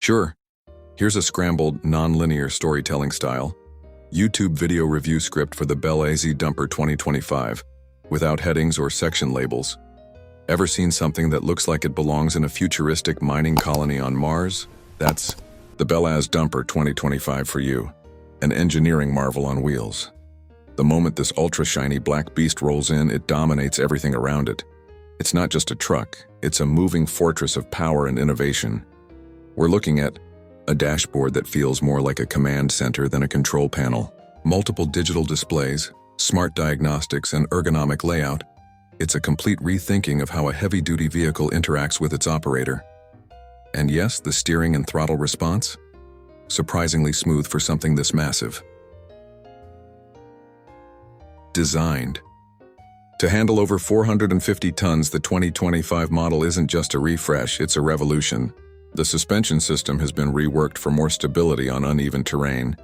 Sure, here's a scrambled, non-linear storytelling style. YouTube video review script for the BelAZ Dumper 2025, without headings or section labels. Ever seen something that looks like it belongs in a futuristic mining colony on Mars? That's the BelAZ Dumper 2025 for you, an engineering marvel on wheels. The moment this ultra-shiny black beast rolls in, it dominates everything around it. It's not just a truck, it's a moving fortress of power and innovation. We're looking at a dashboard that feels more like a command center than a control panel. Multiple digital displays, smart diagnostics, and ergonomic layout. It's a complete rethinking of how a heavy-duty vehicle interacts with its operator. And yes, the steering and throttle response? Surprisingly smooth for something this massive. Designed to handle over 450 tons, the 2025 model isn't just a refresh, it's a revolution. The suspension system has been reworked for more stability on uneven terrain,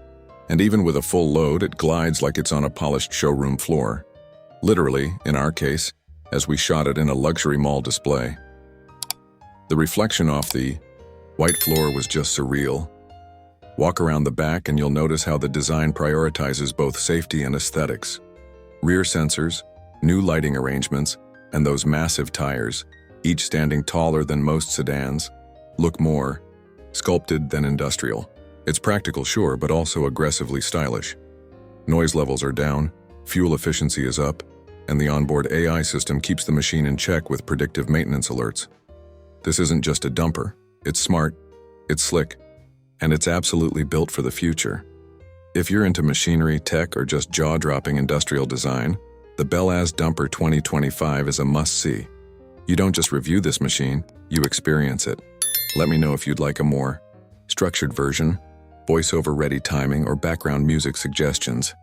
and even with a full load, it glides like it's on a polished showroom floor. Literally, in our case, as we shot it in a luxury mall display. The reflection off the white floor was just surreal. Walk around the back and you'll notice how the design prioritizes both safety and aesthetics. Rear sensors, new lighting arrangements, and those massive tires, each standing taller than most sedans, look more sculpted than industrial. It's practical, sure, but also aggressively stylish. Noise levels are down, fuel efficiency is up, and the onboard AI system keeps the machine in check with predictive maintenance alerts. This isn't just a dumper. It's smart, it's slick, and it's absolutely built for the future. If you're into machinery, tech, or just jaw-dropping industrial design, the BelAZ Dumper 2025 is a must-see. You don't just review this machine, you experience it. Let me know if you'd like a more structured version, voiceover-ready timing, or background music suggestions.